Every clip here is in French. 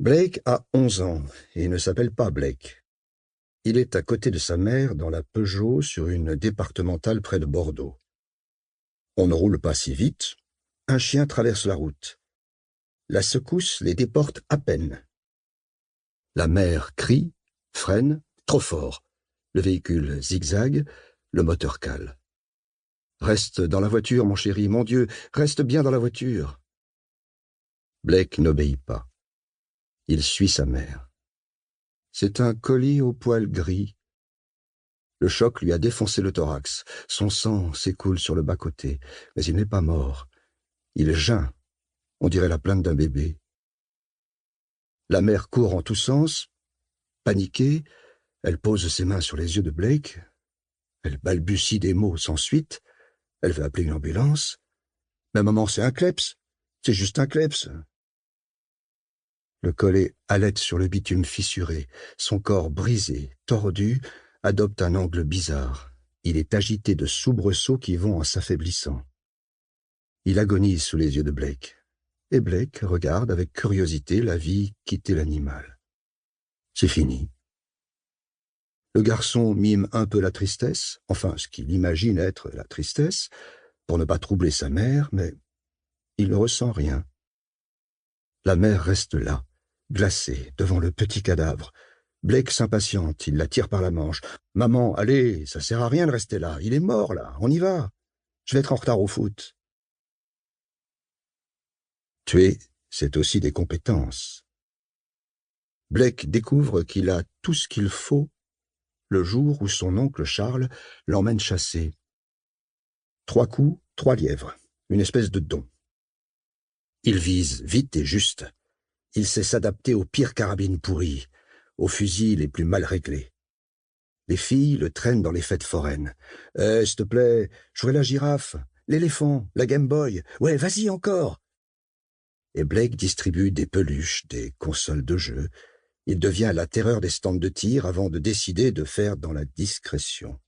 Blake a 11 ans et ne s'appelle pas Blake. Il est à côté de sa mère dans la Peugeot sur une départementale près de Bordeaux. On ne roule pas si vite. Un chien traverse la route. La secousse les déporte à peine. La mère crie, freine, trop fort. Le véhicule zigzague, le moteur cale. « Reste dans la voiture, mon chéri, mon Dieu, reste bien dans la voiture. » Blake n'obéit pas. Il suit sa mère. C'est un collie au poil gris. Le choc lui a défoncé le thorax. Son sang s'écoule sur le bas-côté, mais il n'est pas mort. Il geint. On dirait la plainte d'un bébé. La mère court en tous sens. Paniquée, elle pose ses mains sur les yeux de Blake. Elle balbutie des mots sans suite. Elle veut appeler une ambulance. Mais maman, c'est un kleps. C'est juste un kleps. Le collet halète sur le bitume fissuré. Son corps brisé, tordu, adopte un angle bizarre. Il est agité de soubresauts qui vont en s'affaiblissant. Il agonise sous les yeux de Blake. Et Blake regarde avec curiosité la vie quitter l'animal. C'est fini. Le garçon mime un peu la tristesse, enfin ce qu'il imagine être la tristesse, pour ne pas troubler sa mère, mais il ne ressent rien. La mère reste là, glacée, devant le petit cadavre. Blake s'impatiente, il la tire par la manche. « Maman, allez, ça sert à rien de rester là, il est mort là, on y va. Je vais être en retard au foot. » Tuer, c'est aussi des compétences. Blake découvre qu'il a tout ce qu'il faut le jour où son oncle Charles l'emmène chasser. 3 coups, 3 lièvres, une espèce de don. Il vise vite et juste. Il sait s'adapter aux pires carabines pourries, aux fusils les plus mal réglés. Les filles le traînent dans les fêtes foraines. « s'il te plaît, jouer la girafe, l'éléphant, la Game Boy. Ouais, vas-y encore !» Et Blake distribue des peluches, des consoles de jeux. Il devient la terreur des stands de tir avant de décider de faire dans la discrétion.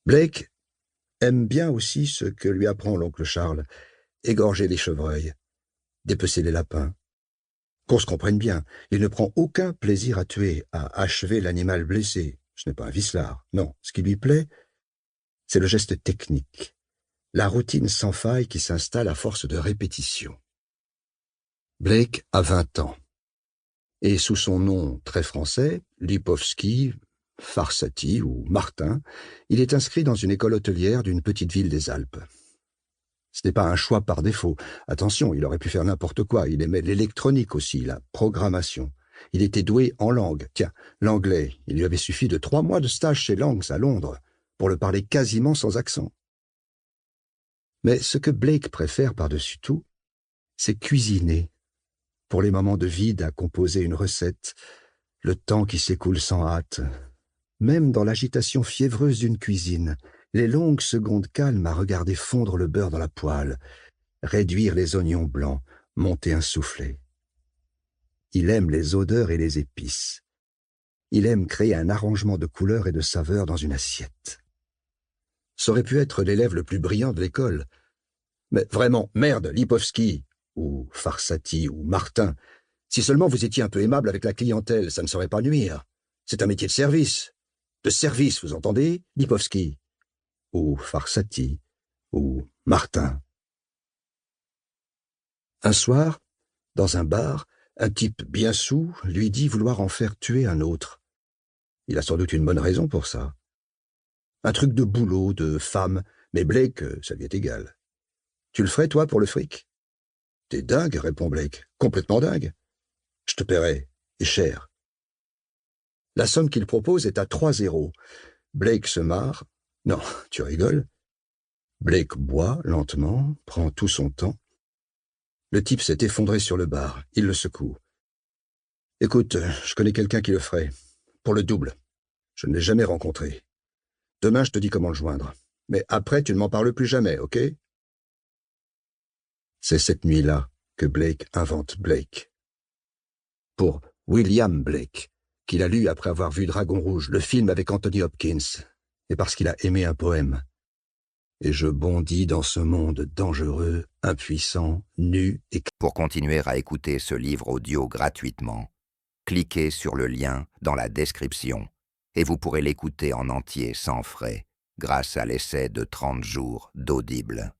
Blake aime bien aussi ce que lui apprend l'oncle Charles. Égorger les chevreuils, dépecer les lapins. Qu'on se comprenne bien, il ne prend aucun plaisir à tuer, à achever l'animal blessé. Ce n'est pas un vicelard, non. Ce qui lui plaît, c'est le geste technique, la routine sans faille qui s'installe à force de répétition. Blake a 20 ans. Et sous son nom très français, Lipovski, Farsati ou Martin, il est inscrit dans une école hôtelière d'une petite ville des Alpes. Ce n'est pas un choix par défaut. Attention, il aurait pu faire n'importe quoi. Il aimait l'électronique aussi, la programmation. Il était doué en langue. Tiens, l'anglais, il lui avait suffi de 3 mois de stage chez Langs à Londres pour le parler quasiment sans accent. Mais ce que Blake préfère par-dessus tout, c'est cuisiner. Pour les moments de vide à composer une recette, le temps qui s'écoule sans hâte. Même dans l'agitation fiévreuse d'une cuisine, les longues secondes calmes à regarder fondre le beurre dans la poêle, réduire les oignons blancs, monter un soufflet. Il aime les odeurs et les épices. Il aime créer un arrangement de couleurs et de saveurs dans une assiette. Ça aurait pu être l'élève le plus brillant de l'école. Mais vraiment, merde, Lipovski, ou Farsati, ou Martin, si seulement vous étiez un peu aimable avec la clientèle, ça ne saurait pas nuire. C'est un métier de service. De service, vous entendez, Lipovski, ou Farsati, ou Martin. Un soir, dans un bar, un type bien saoul lui dit vouloir en faire tuer un autre. Il a sans doute une bonne raison pour ça. Un truc de boulot, de femme, mais Blake, ça lui est égal. Tu le ferais, toi, pour le fric? T'es dingue, répond Blake. Complètement dingue. Je te paierai, et cher. La somme qu'il propose est à 3 0. Blake se marre. Non, tu rigoles. Blake boit lentement, prend tout son temps. Le type s'est effondré sur le bar. Il le secoue. Écoute, je connais quelqu'un qui le ferait. Pour le double. Je ne l'ai jamais rencontré. Demain, je te dis comment le joindre. Mais après, tu ne m'en parles plus jamais, ok? C'est cette nuit-là que Blake invente Blake. Pour William Blake, qu'il a lu après avoir vu Dragon Rouge, le film avec Anthony Hopkins, et parce qu'il a aimé un poème. et je bondis dans ce monde dangereux, impuissant, nu et... Pour continuer à écouter ce livre audio gratuitement, cliquez sur le lien dans la description et vous pourrez l'écouter en entier sans frais grâce à l'essai de 30 jours d'Audible.